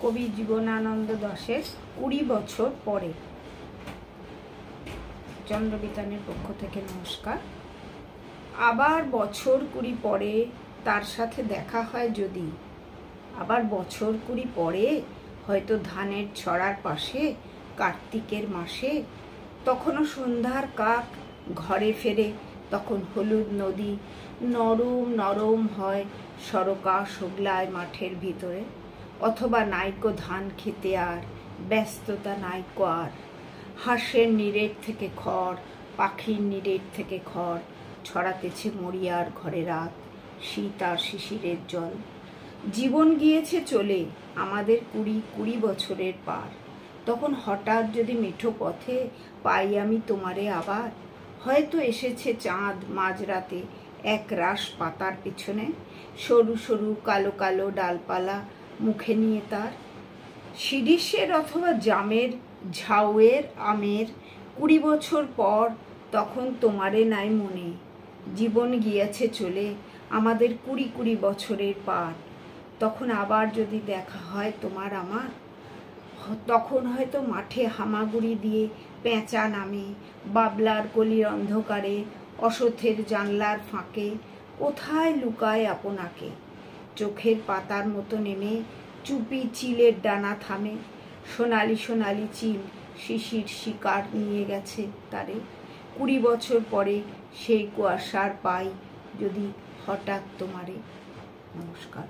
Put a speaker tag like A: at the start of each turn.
A: কবি জীবনানন্দ দাশের 20 বছর পরে। চন্দ্রবিতানের পক্ষ থেকে নমস্কার। আবার বছর 20 পরে তার সাথে দেখা হয় যদি, আবার বছর 20 পরে হয়তো ধানের ছড়ার পাশে কার্তিকের মাসে, তখনও সন্ধ্যার কাক ঘরে ফেরে, তখন হলুদ নদী নরম নরম হয় সরকা শুগলায় মাঠের ভিতরে, অথবা নাইকো ধান খেতে আর ব্যস্ততা নাইকো আর, হাঁসের নিরেট থেকে খড়, পাখির নিরেট থেকে খড় ছড়াতেছে মরিয়ার ঘরে রাত, শীত আর শিশিরের জল। জীবন গিয়েছে চলে আমাদের 20 বছরের পার, তখন হঠাৎ যদি মিঠো পথে পাই আমি তোমারে আবার, হয়তো এসেছে চাঁদ মাঝরাতে এক রাশ পাতার পিছনে, সরু সরু কালো কালো ডালপালা মুখে নিয়ে তার, শিরীষের অথবা জামের ঝাউয়ের আমের 20 বছর পর, তখন তোমারে নাই মনে। জীবন গিয়েছে চলে আমাদের 20 বছরের পার, তখন আবার যদি দেখা হয় তোমার আমার, তখন হয়তো মাঠে হামাগুড়ি দিয়ে পেঁচা নামে, বাবলার গলির অন্ধকারে অসথের জানলার ফাঁকে কোথায় লুকায় আপনাকে, চোখের পাতার মতো নেমে চুপি চিলের ডানা থামে, সোনালি সোনালি চিল শিশির শিকার নিয়ে গেছে তারে। 20 বছর পরে সেই কুয়াশার পাই যদি হঠাৎ তোমারে। নমস্কার।